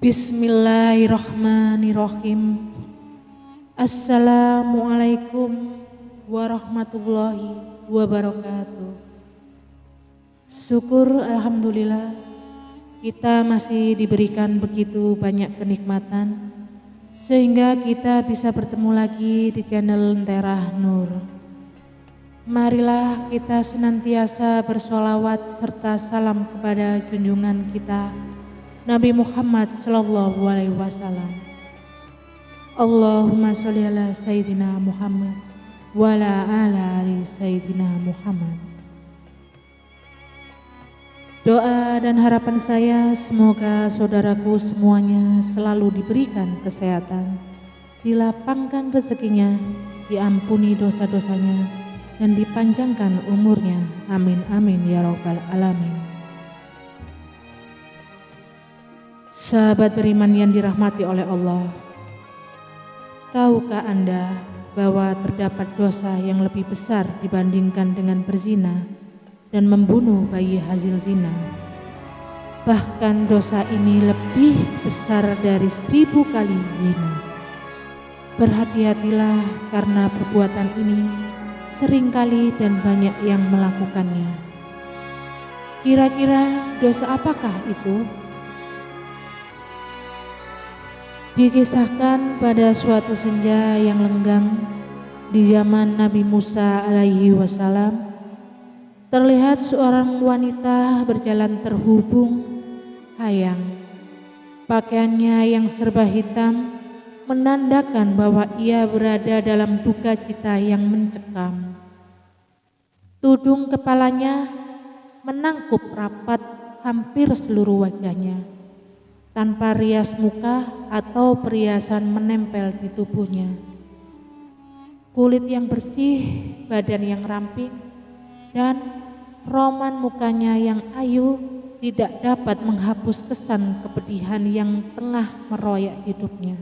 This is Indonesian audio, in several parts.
Bismillahirrahmanirrahim. Assalamualaikum warahmatullahi wabarakatuh. Syukur alhamdulillah kita masih diberikan begitu banyak kenikmatan sehingga kita bisa bertemu lagi di channel Lentera Nur. Marilah kita senantiasa bersolawat serta salam kepada junjungan kita Nabi Muhammad Sallallahu Alaihi Wasallam. Allahumma sholli ala Sayyidina Muhammad wa ala ali Sayyidina Muhammad. Doa dan harapan saya semoga saudaraku semuanya selalu diberikan kesehatan, dilapangkan rezekinya, diampuni dosa-dosanya, dan dipanjangkan umurnya. Amin amin ya rabbal alamin. Sahabat beriman yang dirahmati oleh Allah, tahukah Anda bahwa terdapat dosa yang lebih besar dibandingkan dengan berzina dan membunuh bayi hasil zina? Bahkan dosa ini lebih besar dari 1000 kali zina. Berhati-hatilah karena perbuatan ini seringkali dan banyak yang melakukannya. Kira-kira dosa apakah itu? Dikisahkan pada suatu senja yang lenggang di zaman Nabi Musa alaihi wasallam, terlihat seorang wanita berjalan terhubung hayang. Pakaiannya yang serba hitam menandakan bahwa ia berada dalam duka cita yang mencekam. Tudung kepalanya menangkup rapat hampir seluruh wajahnya, tanpa rias muka atau perhiasan menempel di tubuhnya. Kulit yang bersih, badan yang ramping, dan roman mukanya yang ayu tidak dapat menghapus kesan kepedihan yang tengah meroyak hidupnya.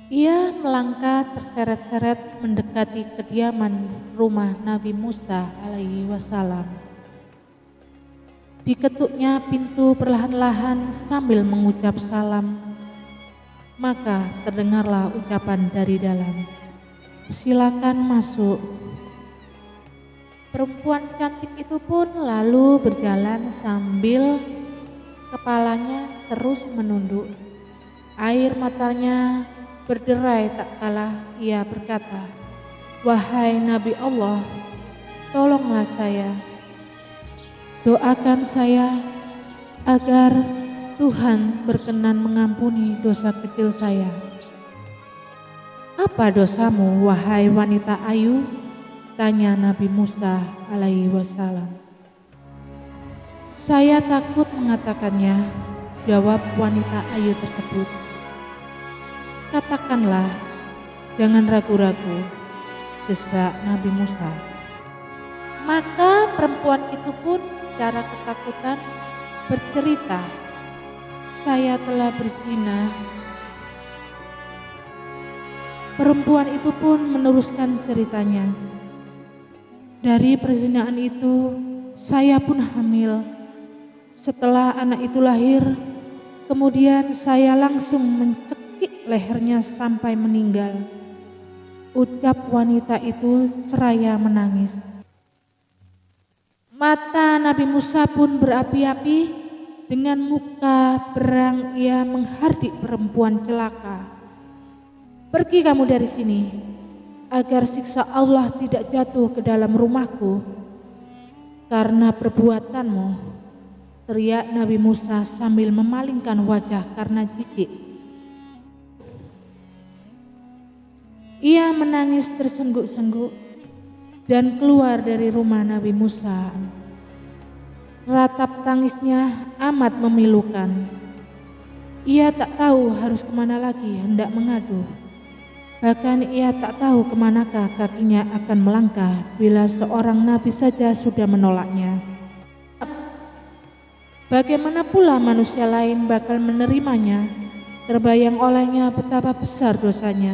Ia melangkah terseret-seret mendekati kediaman rumah Nabi Musa alaihi wasallam. Diketuknya pintu perlahan-lahan sambil mengucap salam. Maka terdengarlah ucapan dari dalam, "Silakan masuk." Perempuan cantik itu pun lalu berjalan sambil kepalanya terus menunduk. Air matanya berderai tak kalah ia berkata, "Wahai Nabi Allah, tolonglah saya. Doakan saya agar Tuhan berkenan mengampuni dosa kecil saya." "Apa dosamu, wahai wanita ayu?" tanya Nabi Musa alaihi wasallam. "Saya takut mengatakannya," jawab wanita ayu tersebut. "Katakanlah, jangan ragu-ragu," desak Nabi Musa. Maka perempuan itu pun secara ketakutan bercerita, "Saya telah berzina." Perempuan itu pun meneruskan ceritanya, "Dari perzinaan itu saya pun hamil. Setelah anak itu lahir, kemudian saya langsung mencekik lehernya sampai meninggal." Ucap wanita itu seraya menangis. Mata Nabi Musa pun berapi-api. Dengan muka berang ia menghardik perempuan celaka. "Pergi kamu dari sini, agar siksa Allah tidak jatuh ke dalam rumahku karena perbuatanmu," teriak Nabi Musa sambil memalingkan wajah karena jijik. Ia menangis tersengguk-sengguk dan keluar dari rumah Nabi Musa. Ratap tangisnya amat memilukan. Ia tak tahu harus kemana lagi hendak mengadu. Bahkan ia tak tahu kemanakah kakinya akan melangkah bila seorang nabi saja sudah menolaknya. Bagaimana pula manusia lain bakal menerimanya? Terbayang olehnya betapa besar dosanya,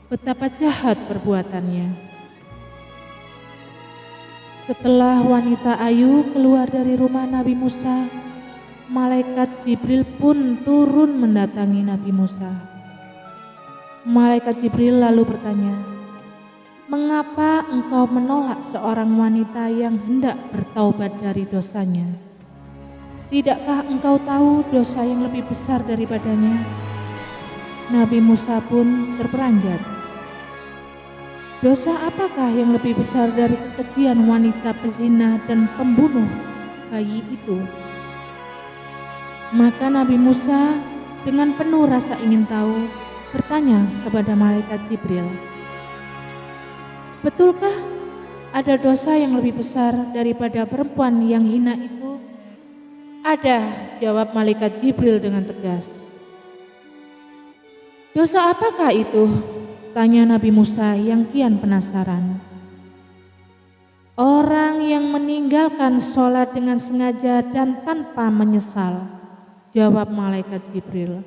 betapa jahat perbuatannya. Setelah wanita ayu keluar dari rumah Nabi Musa, malaikat Jibril pun turun mendatangi Nabi Musa. Malaikat Jibril lalu bertanya, "Mengapa engkau menolak seorang wanita yang hendak bertaubat dari dosanya? Tidakkah engkau tahu dosa yang lebih besar daripadanya?" Nabi Musa pun terperanjat. "Dosa apakah yang lebih besar dari kekejian wanita pezina dan pembunuh bayi itu?" Maka Nabi Musa dengan penuh rasa ingin tahu bertanya kepada malaikat Jibril, "Betulkah ada dosa yang lebih besar daripada perempuan yang hina itu?" "Ada," jawab malaikat Jibril dengan tegas. "Dosa apakah itu?" tanya Nabi Musa yang kian penasaran. "Orang yang meninggalkan sholat dengan sengaja dan tanpa menyesal," jawab malaikat Jibril.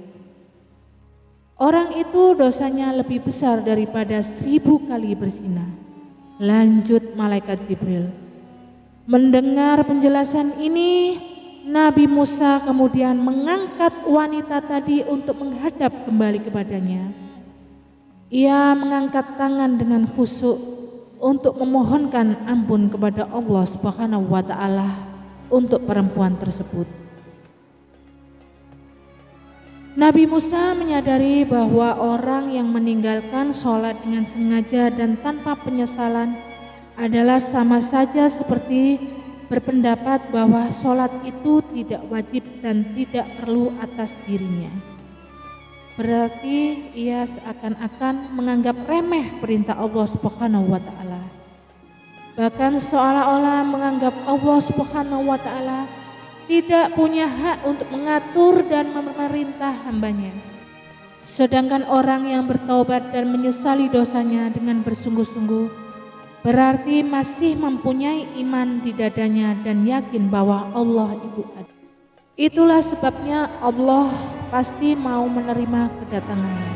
"Orang itu dosanya lebih besar daripada 1000 kali berzina," lanjut malaikat Jibril. Mendengar penjelasan ini, Nabi Musa kemudian mengangkat wanita tadi untuk menghadap kembali kepadanya. Ia mengangkat tangan dengan khusyuk untuk memohonkan ampun kepada Allah Subhanahu wa Ta'ala untuk perempuan tersebut. Nabi Musa menyadari bahwa orang yang meninggalkan sholat dengan sengaja dan tanpa penyesalan adalah sama saja seperti berpendapat bahwa sholat itu tidak wajib dan tidak perlu atas dirinya. Berarti ia seakan-akan menganggap remeh perintah Allah Subhanahu wa Ta'ala. Bahkan seolah-olah menganggap Allah Subhanahu wa Ta'ala tidak punya hak untuk mengatur dan memerintah hambanya. Sedangkan orang yang bertaubat dan menyesali dosanya dengan bersungguh-sungguh berarti masih mempunyai iman di dadanya dan yakin bahwa Allah itu ada. Itulah sebabnya Allah pasti mau menerima kedatangannya.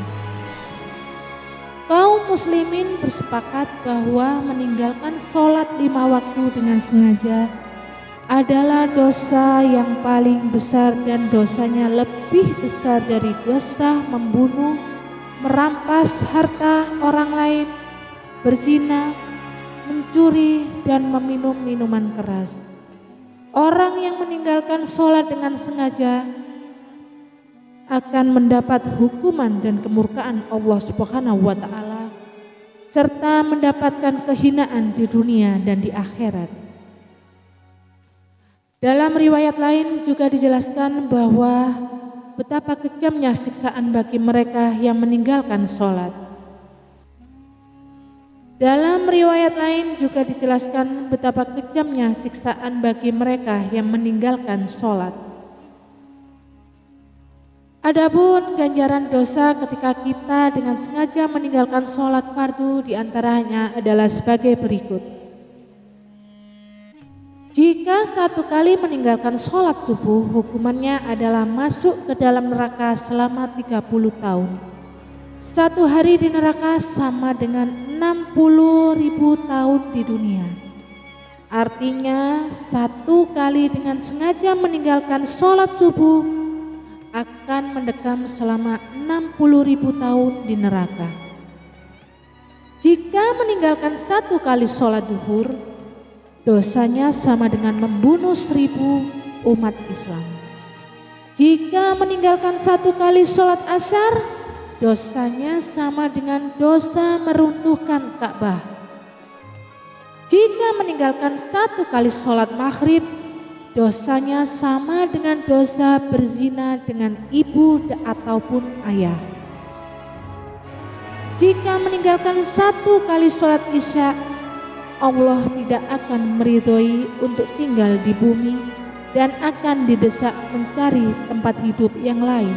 Kaum muslimin bersepakat bahwa meninggalkan sholat 5 waktu dengan sengaja adalah dosa yang paling besar dan dosanya lebih besar dari dosa membunuh, merampas harta orang lain, berzina, mencuri, dan meminum minuman keras. Orang yang meninggalkan sholat dengan sengaja akan mendapat hukuman dan kemurkaan Allah Subhanahu wa Ta'ala serta mendapatkan kehinaan di dunia dan di akhirat. Dalam riwayat lain juga dijelaskan bahwa betapa kejamnya siksaan bagi mereka yang meninggalkan sholat. Dalam riwayat lain juga dijelaskan betapa kejamnya siksaan bagi mereka yang meninggalkan sholat. Adapun ganjaran dosa ketika kita dengan sengaja meninggalkan sholat fardu diantaranya adalah sebagai berikut. Jika 1 kali meninggalkan sholat subuh, hukumannya adalah masuk ke dalam neraka selama 30 tahun. 1 hari di neraka sama dengan 60.000 tahun di dunia. Artinya 1 kali dengan sengaja meninggalkan sholat subuh akan mendekam selama 60.000 tahun di neraka. Jika meninggalkan 1 kali sholat duhur, dosanya sama dengan membunuh 1000 umat Islam. Jika meninggalkan 1 kali sholat asar, dosanya sama dengan dosa meruntuhkan Ka'bah. Jika meninggalkan 1 kali sholat maghrib, dosanya sama dengan dosa berzina dengan ibu ataupun ayah. Jika meninggalkan 1 kali sholat isya, Allah tidak akan meridhoi untuk tinggal di bumi dan akan didesak mencari tempat hidup yang lain.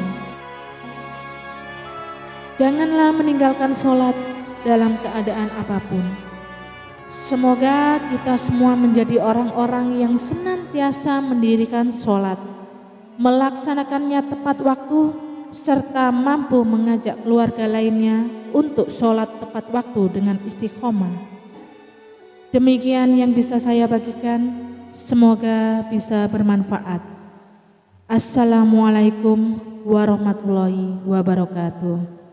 Janganlah meninggalkan sholat dalam keadaan apapun. Semoga kita semua menjadi orang-orang yang senantiasa mendirikan sholat, melaksanakannya tepat waktu, serta mampu mengajak keluarga lainnya untuk sholat tepat waktu dengan istiqomah. Demikian yang bisa saya bagikan, semoga bisa bermanfaat. Assalamualaikum warahmatullahi wabarakatuh.